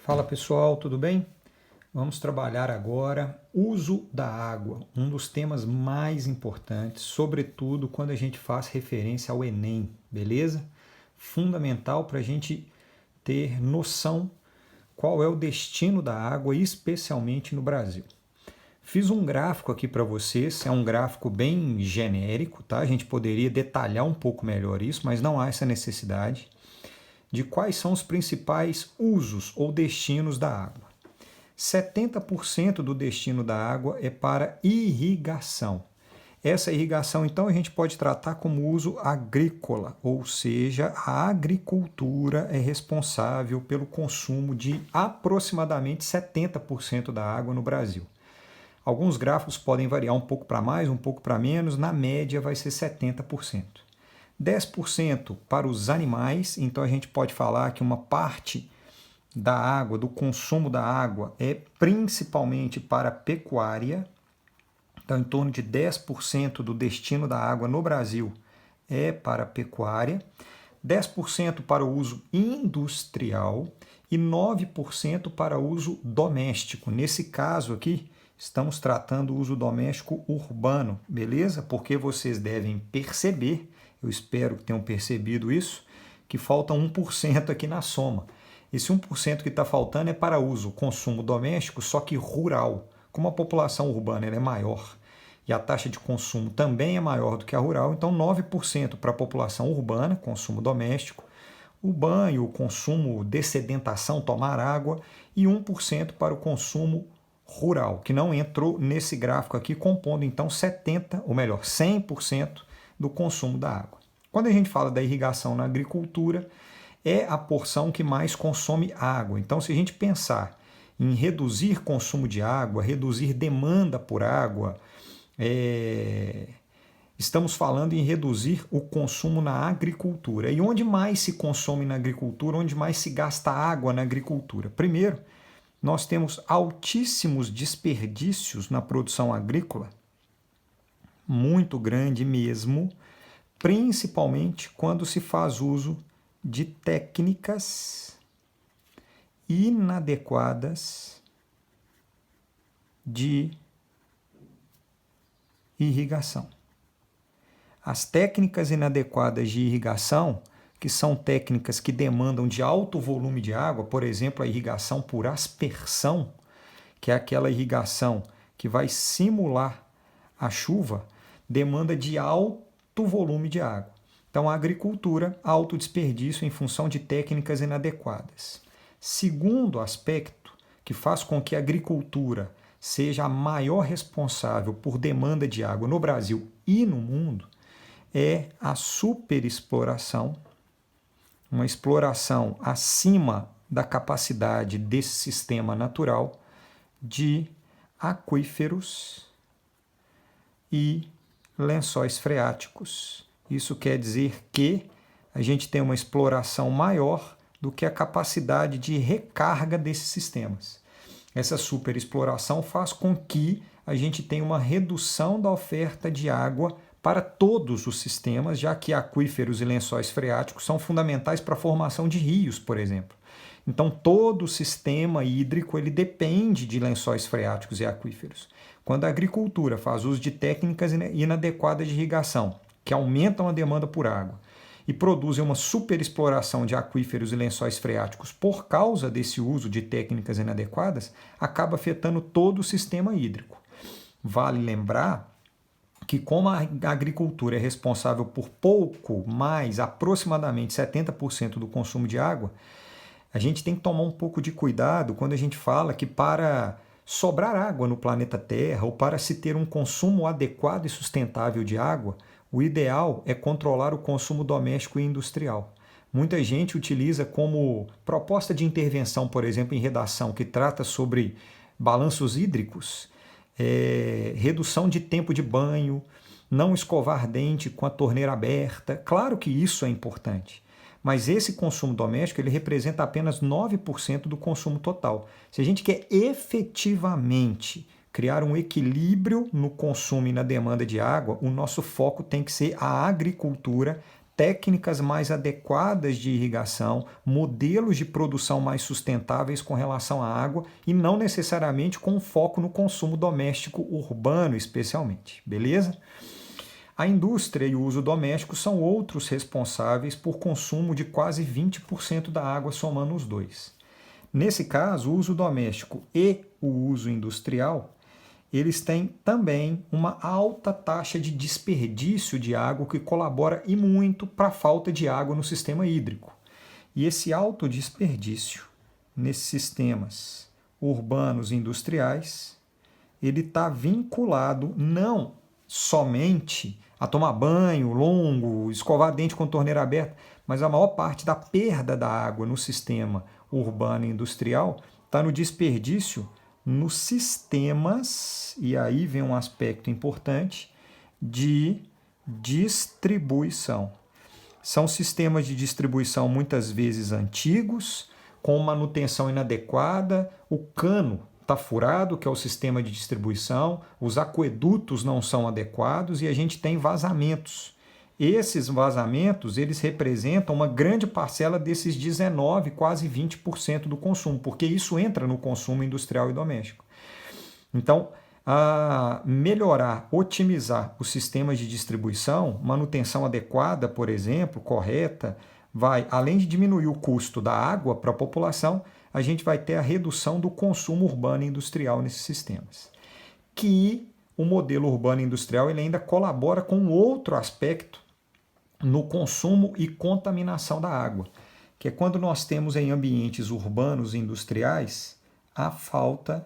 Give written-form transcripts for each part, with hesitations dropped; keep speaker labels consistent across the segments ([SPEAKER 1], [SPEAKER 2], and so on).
[SPEAKER 1] Fala pessoal, tudo bem? Vamos trabalhar agora uso da água, um dos temas mais importantes, sobretudo quando a gente faz referência ao Enem, beleza? Fundamental para a gente ter noção qual é o destino da água, especialmente no Brasil. Fiz um gráfico aqui para vocês, é um gráfico bem genérico, tá? A gente poderia detalhar um pouco melhor isso, mas não há essa necessidade de quais são os principais usos ou destinos da água. 70% do destino da água é para irrigação. Essa irrigação, então, a gente pode tratar como uso agrícola, ou seja, a agricultura é responsável pelo consumo de aproximadamente 70% da água no Brasil. Alguns gráficos podem variar um pouco para mais, um pouco para menos, na média vai ser 70%. 10% para os animais, então a gente pode falar que uma parte da água, do consumo da água, é principalmente para a pecuária. Então, em torno de 10% do destino da água no Brasil é para a pecuária, 10% para o uso industrial e 9% para uso doméstico. Nesse caso aqui, estamos tratando o uso doméstico urbano, beleza? Porque vocês devem perceber, eu espero que tenham percebido isso, que falta 1% aqui na soma. Esse 1% que está faltando é para uso, consumo doméstico, só que rural. Como a população urbana é maior e a taxa de consumo também é maior do que a rural, então 9% para a população urbana, consumo doméstico, o banho, o consumo de sedentação, tomar água, e 1% para o consumo rural, que não entrou nesse gráfico aqui, compondo então 100% do consumo da água. Quando a gente fala da irrigação na agricultura, é a porção que mais consome água. Então, se a gente pensar em reduzir consumo de água, reduzir demanda por água, estamos falando em reduzir o consumo na agricultura. E onde mais se consome na agricultura, onde mais se gasta água na agricultura? Primeiro, nós temos altíssimos desperdícios na produção agrícola, muito grande mesmo, principalmente quando se faz uso de técnicas inadequadas de irrigação. As técnicas inadequadas de irrigação, que são técnicas que demandam de alto volume de água, por exemplo, a irrigação por aspersão, que é aquela irrigação que vai simular a chuva, demanda de alto volume de água. Então, a agricultura, alto desperdício em função de técnicas inadequadas. Segundo aspecto que faz com que a agricultura seja a maior responsável por demanda de água no Brasil e no mundo é a superexploração, uma exploração acima da capacidade desse sistema natural de aquíferos e lençóis freáticos. Isso quer dizer que a gente tem uma exploração maior do que a capacidade de recarga desses sistemas. Essa superexploração faz com que a gente tenha uma redução da oferta de água para todos os sistemas, já que aquíferos e lençóis freáticos são fundamentais para a formação de rios, por exemplo. Então, todo o sistema hídrico ele depende de lençóis freáticos e aquíferos. Quando a agricultura faz uso de técnicas inadequadas de irrigação, que aumentam a demanda por água, e produzem uma superexploração de aquíferos e lençóis freáticos por causa desse uso de técnicas inadequadas, acaba afetando todo o sistema hídrico. Vale lembrar que como a agricultura é responsável por pouco mais, aproximadamente 70% do consumo de água, a gente tem que tomar um pouco de cuidado quando a gente fala que para sobrar água no planeta Terra ou para se ter um consumo adequado e sustentável de água, o ideal é controlar o consumo doméstico e industrial. Muita gente utiliza como proposta de intervenção, por exemplo, em redação, que trata sobre balanços hídricos, redução de tempo de banho, não escovar dente com a torneira aberta. Claro que isso é importante, mas esse consumo doméstico ele representa apenas 9% do consumo total. Se a gente quer efetivamente criar um equilíbrio no consumo e na demanda de água, o nosso foco tem que ser a agricultura técnicas mais adequadas de irrigação, modelos de produção mais sustentáveis com relação à água e não necessariamente com foco no consumo doméstico urbano, especialmente. Beleza? A indústria e o uso doméstico são outros responsáveis por consumo de quase 20% da água, somando os dois. Nesse caso, o uso doméstico e o uso industrial, eles têm também uma alta taxa de desperdício de água que colabora e muito para a falta de água no sistema hídrico. E esse alto desperdício nesses sistemas urbanos e industriais, ele está vinculado não somente a tomar banho longo, escovar dente com torneira aberta, mas a maior parte da perda da água no sistema urbano e industrial está no desperdício nos sistemas, e aí vem um aspecto importante, de distribuição. São sistemas de distribuição muitas vezes antigos, com manutenção inadequada, o cano está furado, que é o sistema de distribuição, os aquedutos não são adequados e a gente tem vazamentos. Esses vazamentos, eles representam uma grande parcela desses 19, quase 20% do consumo, porque isso entra no consumo industrial e doméstico. Então, melhorar, otimizar os sistemas de distribuição, manutenção adequada, por exemplo, correta, vai, além de diminuir o custo da água para a população, a gente vai ter a redução do consumo urbano e industrial nesses sistemas. Que o modelo urbano e industrial ele ainda colabora com outro aspecto no consumo e contaminação da água, que é quando nós temos em ambientes urbanos e industriais a falta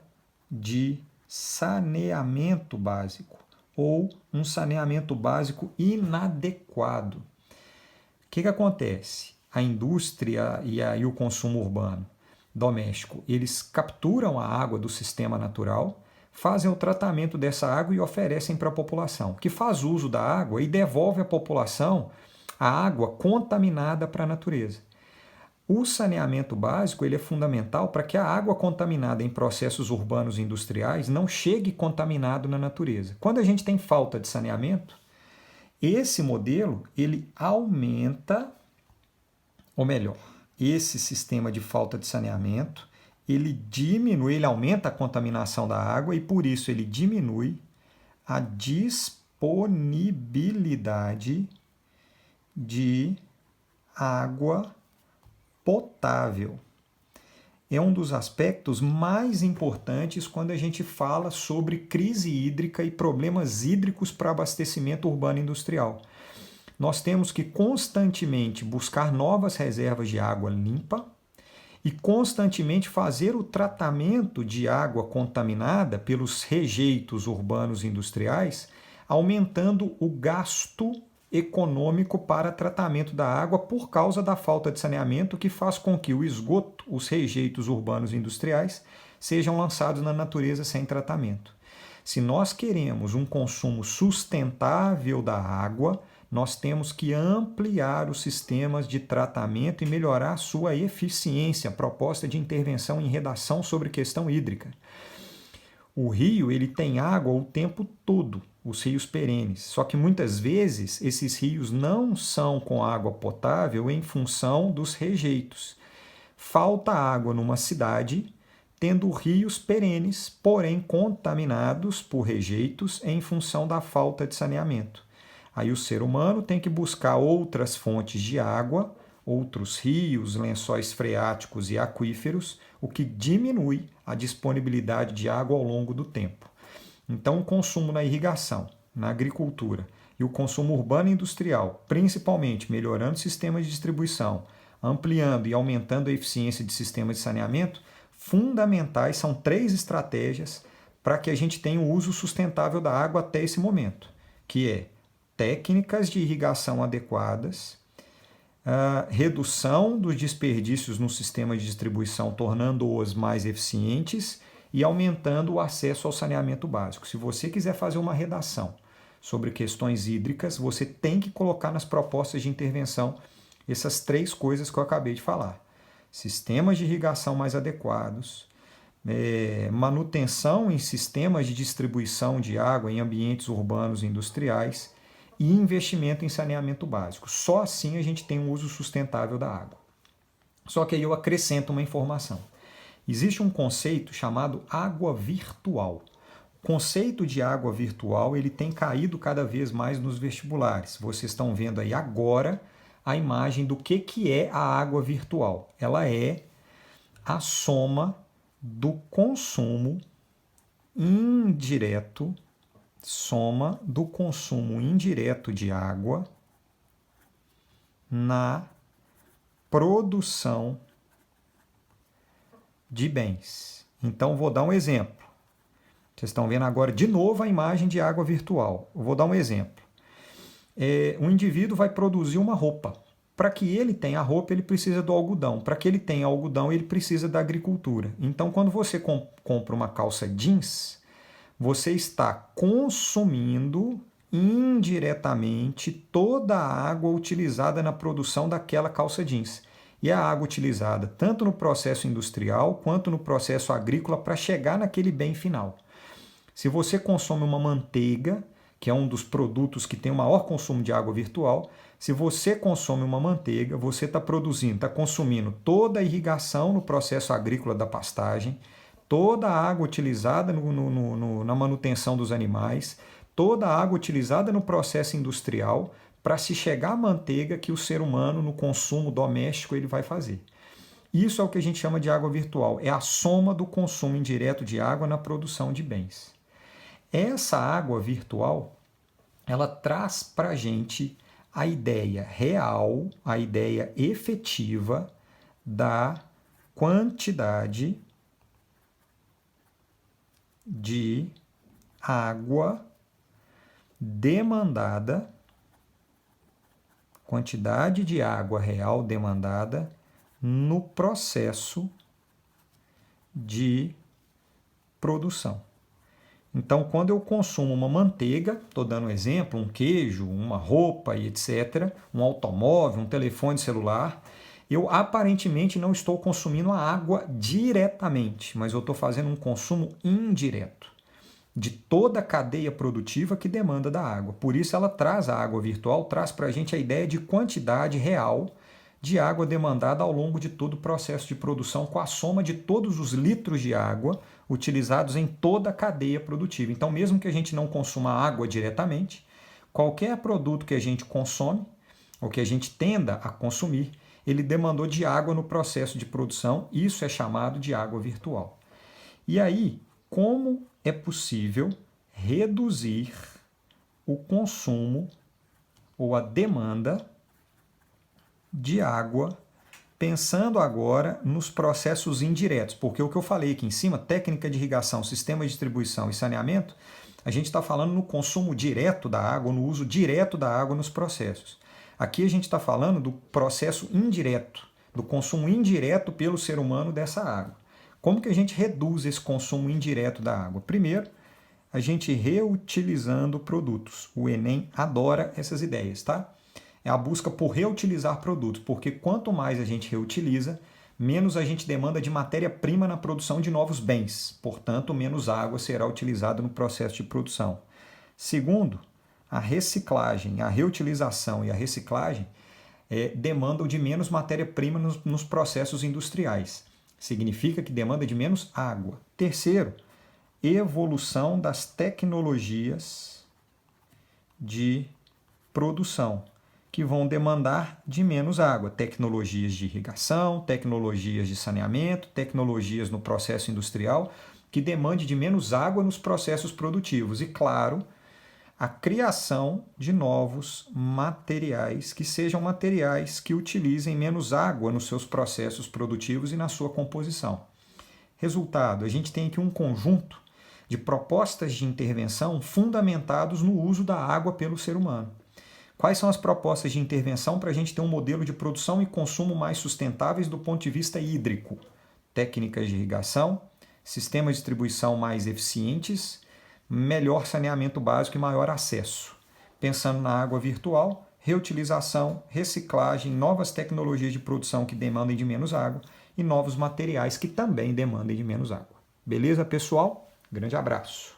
[SPEAKER 1] de saneamento básico ou um saneamento básico inadequado. O que acontece? A indústria e o consumo urbano doméstico, eles capturam a água do sistema natural, fazem o tratamento dessa água e oferecem para a população, que faz uso da água e devolve à população a água contaminada para a natureza. O saneamento básico ele é fundamental para que a água contaminada em processos urbanos e industriais não chegue contaminado na natureza. Quando a gente tem falta de saneamento, esse modelo ele aumenta, ou melhor, esse sistema de falta de saneamento, ele diminui, ele aumenta a contaminação da água e por isso ele diminui a disponibilidade de água potável. É um dos aspectos mais importantes quando a gente fala sobre crise hídrica e problemas hídricos para abastecimento urbano e industrial. Nós temos que constantemente buscar novas reservas de água limpa e constantemente fazer o tratamento de água contaminada pelos rejeitos urbanos e industriais, aumentando o gasto econômico para tratamento da água por causa da falta de saneamento que faz com que o esgoto, os rejeitos urbanos e industriais, sejam lançados na natureza sem tratamento. Se nós queremos um consumo sustentável da água, nós temos que ampliar os sistemas de tratamento e melhorar a sua eficiência, proposta de intervenção em redação sobre questão hídrica. O rio ele tem água o tempo todo, os rios perenes, só que muitas vezes esses rios não são com água potável em função dos rejeitos. Falta água numa cidade, tendo rios perenes, porém contaminados por rejeitos em função da falta de saneamento. Aí o ser humano tem que buscar outras fontes de água, outros rios, lençóis freáticos e aquíferos, o que diminui a disponibilidade de água ao longo do tempo. Então, o consumo na irrigação, na agricultura e o consumo urbano e industrial, principalmente melhorando sistemas de distribuição, ampliando e aumentando a eficiência de sistemas de saneamento, fundamentais são 3 estratégias para que a gente tenha o uso sustentável da água até esse momento, que é técnicas de irrigação adequadas, redução dos desperdícios no sistema de distribuição, tornando-os mais eficientes e aumentando o acesso ao saneamento básico. Se você quiser fazer uma redação sobre questões hídricas, você tem que colocar nas propostas de intervenção essas 3 coisas que eu acabei de falar. Sistemas de irrigação mais adequados, manutenção em sistemas de distribuição de água em ambientes urbanos e industriais e investimento em saneamento básico. Só assim a gente tem um uso sustentável da água. Só que aí eu acrescento uma informação. Existe um conceito chamado água virtual. O conceito de água virtual ele tem caído cada vez mais nos vestibulares. Vocês estão vendo aí agora a imagem do que é a água virtual. Ela é a soma do consumo indireto, de água na produção de bens. Então, vou dar um exemplo. Vocês estão vendo agora de novo a imagem de água virtual. Eu vou dar um exemplo. Um indivíduo vai produzir uma roupa. Para que ele tenha a roupa, ele precisa do algodão. Para que ele tenha algodão, ele precisa da agricultura. Então, quando você compra uma calça jeans, você está consumindo indiretamente toda a água utilizada na produção daquela calça jeans. E a água utilizada tanto no processo industrial quanto no processo agrícola para chegar naquele bem final. Se você consome uma manteiga, que é um dos produtos que tem o maior consumo de água virtual, se você consome uma manteiga, você está consumindo toda a irrigação no processo agrícola da pastagem, toda a água utilizada na manutenção dos animais, toda a água utilizada no processo industrial para se chegar à manteiga que o ser humano, no consumo doméstico, ele vai fazer. Isso é o que a gente chama de água virtual, é a soma do consumo indireto de água na produção de bens. Essa água virtual, ela traz para a gente a ideia real, a ideia efetiva da quantidade de água demandada, quantidade de água real demandada no processo de produção. Então, quando eu consumo uma manteiga, estou dando um exemplo, um queijo, uma roupa e etc., um automóvel, um telefone celular, eu aparentemente não estou consumindo a água diretamente, mas eu estou fazendo um consumo indireto de toda a cadeia produtiva que demanda da água. Por isso ela traz, a água virtual, traz para a gente a ideia de quantidade real de água demandada ao longo de todo o processo de produção, com a soma de todos os litros de água utilizados em toda a cadeia produtiva. Então, mesmo que a gente não consuma água diretamente, qualquer produto que a gente consome, ou que a gente tenda a consumir, ele demandou de água no processo de produção, isso é chamado de água virtual. E aí, como é possível reduzir o consumo ou a demanda de água, pensando agora nos processos indiretos, porque o que eu falei aqui em cima, técnica de irrigação, sistema de distribuição e saneamento, a gente está falando no consumo direto da água, no uso direto da água nos processos. Aqui a gente está falando do processo indireto, do consumo indireto pelo ser humano dessa água. Como que a gente reduz esse consumo indireto da água? Primeiro, a gente reutilizando produtos. O Enem adora essas ideias, tá? É a busca por reutilizar produtos, porque quanto mais a gente reutiliza, menos a gente demanda de matéria-prima na produção de novos bens. Portanto, menos água será utilizada no processo de produção. Segundo, a reciclagem, a reutilização e a reciclagem demandam de menos matéria-prima nos processos industriais. Significa que demanda de menos água. Terceiro, evolução das tecnologias de produção, que vão demandar de menos água. Tecnologias de irrigação, tecnologias de saneamento, tecnologias no processo industrial, que demande de menos água nos processos produtivos. E, claro, a criação de novos materiais, que sejam materiais que utilizem menos água nos seus processos produtivos e na sua composição. Resultado, a gente tem aqui um conjunto de propostas de intervenção fundamentados no uso da água pelo ser humano. Quais são as propostas de intervenção para a gente ter um modelo de produção e consumo mais sustentáveis do ponto de vista hídrico? Técnicas de irrigação, sistemas de distribuição mais eficientes, melhor saneamento básico e maior acesso. Pensando na água virtual, reutilização, reciclagem, novas tecnologias de produção que demandem de menos água e novos materiais que também demandem de menos água. Beleza, pessoal? Grande abraço!